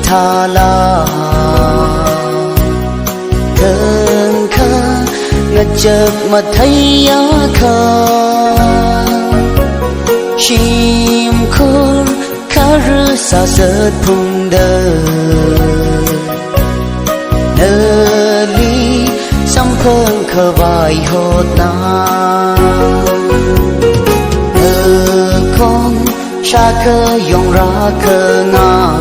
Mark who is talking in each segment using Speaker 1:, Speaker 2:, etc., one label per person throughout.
Speaker 1: tha la thương kha ngật chợt mà thấy á khờ chim khôn khá rư xa sớt phung đờ nơ ly xăm khơn khờ vài hột na nơ con xa khơ dòng ra khơ ngà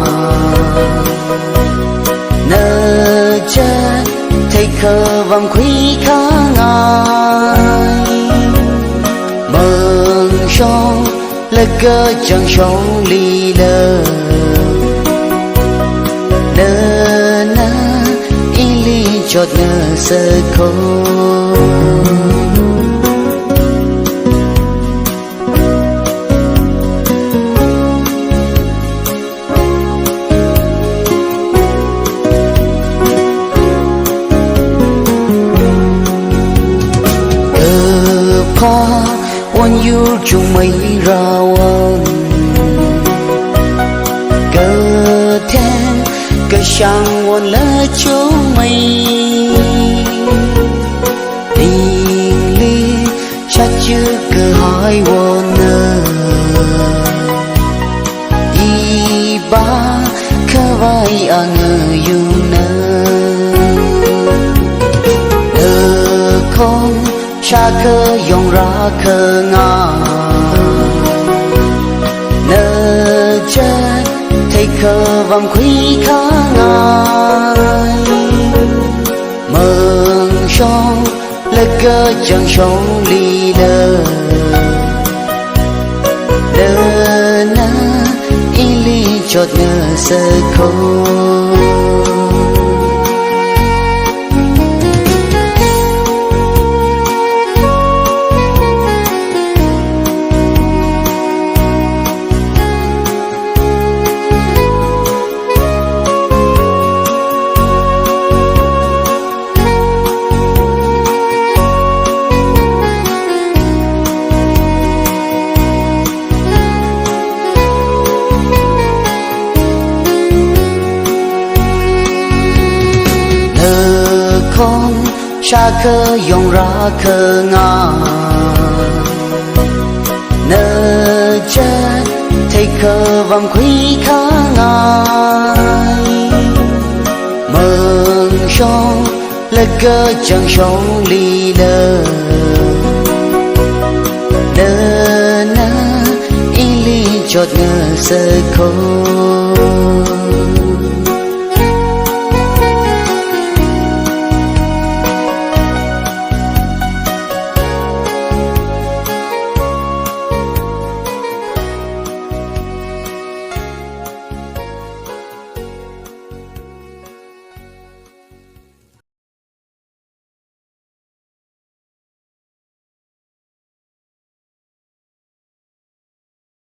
Speaker 1: nơ chết thấy khờ vòng quý khá ngài mừng sông lơ cơ chẳng sông ly lơ nơ nơ y ly chót nơ sơ khô one you chung mây rao cơ then cơ sang one lỡ chỗ mây tình ly chắc chưa cơ hỏi one y ba khơ vai à ngờ you nơ con xa khơ dòng ra khơ ngà nơ chết thấy khơ vòng quý khá ngài mừng sông lơ cơ chẳng sông ly lơ nơ nơ y ly chót nơ sơ khô con xa khơ dòng ra khơ ngà nơ chết thấy khơ vòng quý khá ngài mừng sông lơ cơ chẳng sông ly lơ nơ nơ y ly chót nơ sơ khô